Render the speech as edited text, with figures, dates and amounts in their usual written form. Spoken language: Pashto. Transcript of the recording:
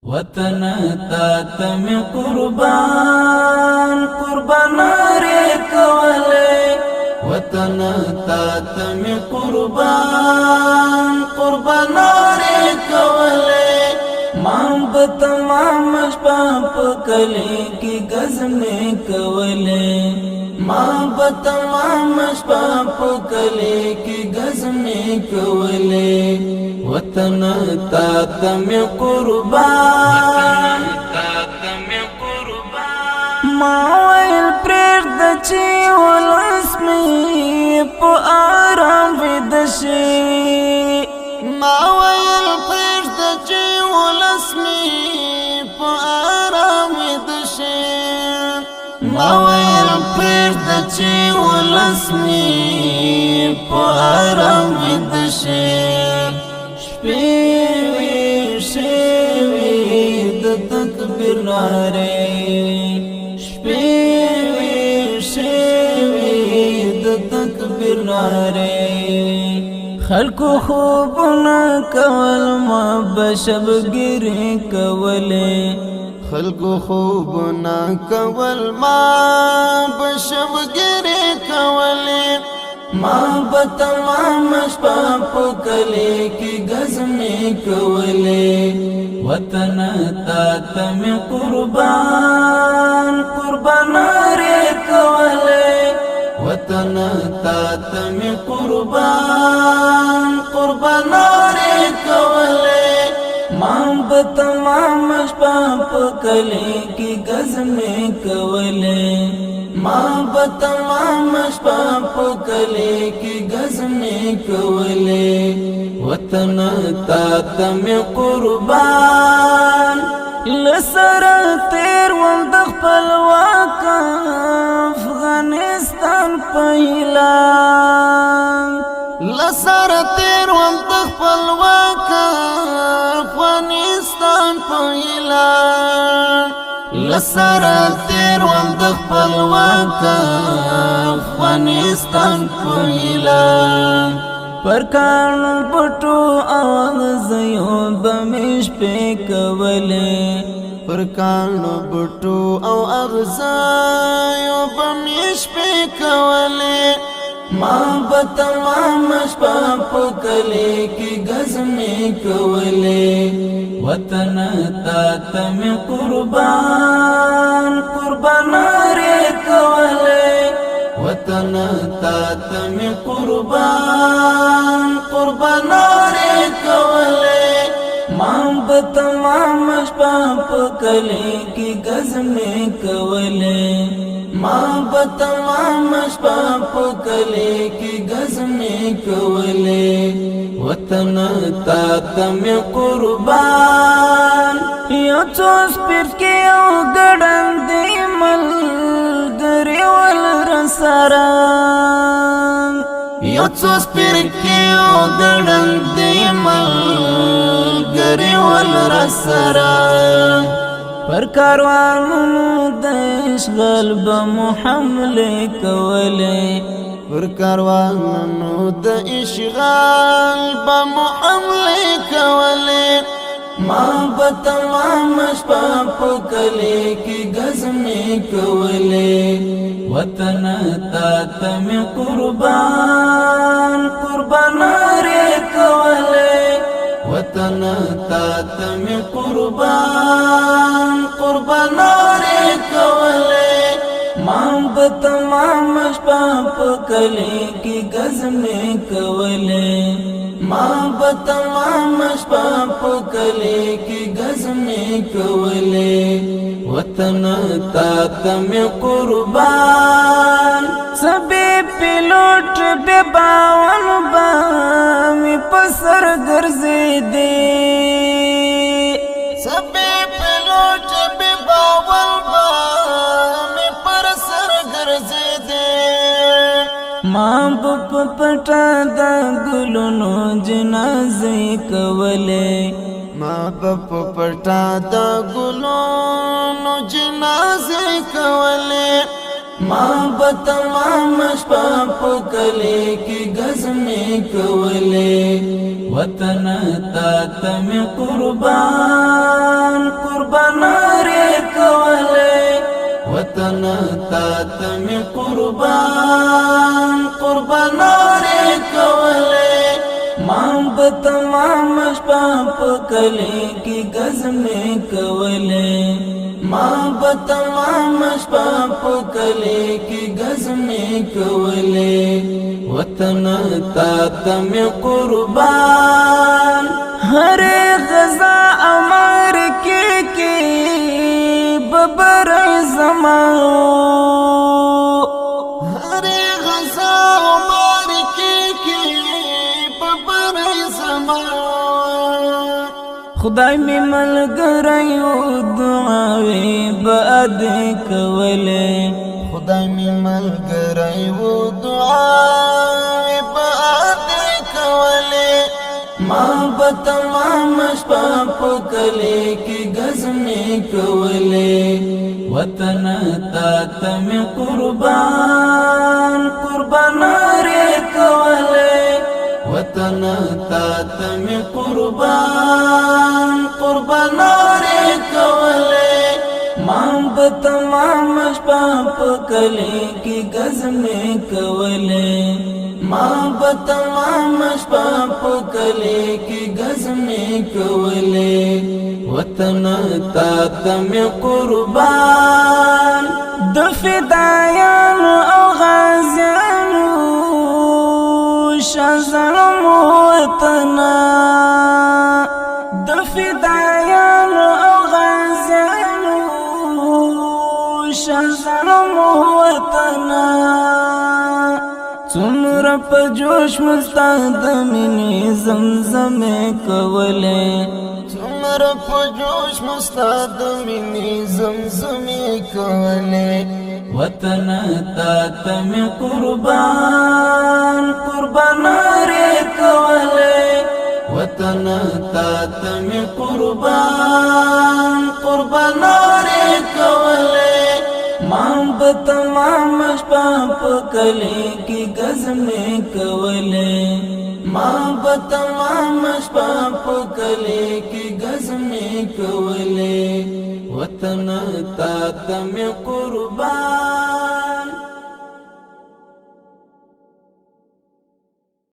وطن تا تم قربان قربانارے کولے وطن تا تم قربان قربانارے کولے مام بتمام شپاپ کلے کی گزمے کولے مام بتمام شپاپ کلے کی گزمے کولے وطن تا تم قربان ما ویل پرېږد چې ولس مې په آرام ویده شي ما ویل پرېږد چې ولس مې په آرام ویده شي ما ویل پرېږد چې ولس مې په آرام ویده شي شپې د تکبیر نارې شپې د تکبیر نارې خلکو خوبونه کول ما بشبګیرې کولې خلکو خوبونه کول ما بشبګیرې کولې ما بتمام شپا پکلے کی گزمے کولے وطن تا تم قربان قربانارے کولے وطن تا تم قربان قربانارے کولے ما بتمام شپا پکلے کی گزمے کولے ما بتمام شپا پکلے کی گزمے کولے وطن تا تم قربان لسر تیر وم د خپل واکا افغانستان پهلا لسر تیر وم د خپل واکا افغانستان پهلا لسر تیر وم د خپل واکا افغانستان پهلا پر کانو بټو اواز زيو بمش په کولې پر کانو بټو او اغزايو بمش په کولې ما بتمام شپا پکلے کی گزمے کولے وطن تا تم قربان قربانارے کولے وطن تا تم قربان قربانارے کولے مام بتمام شپا پکلے کی گزمے کولے ما بتمام شپا پکلے کی گزمے کولے وطن تا تم قربان یو څو سپیر کې او ګډن دی ملګری ول رسره یو څو سپیر کې او ګډن دی ملګری ول رسره پر کاروانونو د اشغال به محمله کولې پر کاروانونو د اشغال به محمله کولې ما بتمام شپا پکلے کی گزمے کولے وطن تا تم قربان قربانارے کولے وطن تا تم قربان قربانارے کولے مام بتمام شپا پکلے کی گزمے کولے ما بتمام شپا پکلے کی گزمے کولے وطن تا تم قربان سبے پیلوٹ بے باون بامی پسر گرزے دے سبے پیلوٹ بے باون بامی پسر گرزے دے ماں بپ پٹا دا گلونو جنازے کولے ماں بپ پٹا دا گلونو جنازے کولے ما بتمام شپا پکلے کی گزمیں کولے وطن تا تم قربان قربان رے کولے وطن تا تم قربان قربان رے کولے مام بتمام شپا پکلے کی گزمیں کولے ماں بتمام شپا پکلے کی گزمیں کولے وطن تا تم قربان ہر غزا امار کی ببر زماؤ ہر غزا امار کی ببر زماؤ خدای می ملګریو دعاوی باد کولې خدای می ملګری و دعا باد کولې ما بتمام شپا پکلے کی گزمیں کولے وطن تا تم قربان قربان رے کولے وطن تا تم قربان قربان رے کولے مام بتمام شپا پکلے کی گزمیں کولے ماں بتمام شپا پکلے کی گزمیں کولے وطن تا تم قربان د فدایانو او غازیانو شازم وطن د فدایانو او غازیانو شازم وطن څومره په جوش مستاد مینې زمزمې کولې څومره په جوش مستاد مینې زمزمې کولې وطن تا تم قربان قربان رے کولے وطن تا تم قربان قربان رے کولے مام بتمام شپا پکلے کی گزمیں کولے مام بتمام شپا پکلے کی گزمیں کولے وطن تا تم قربان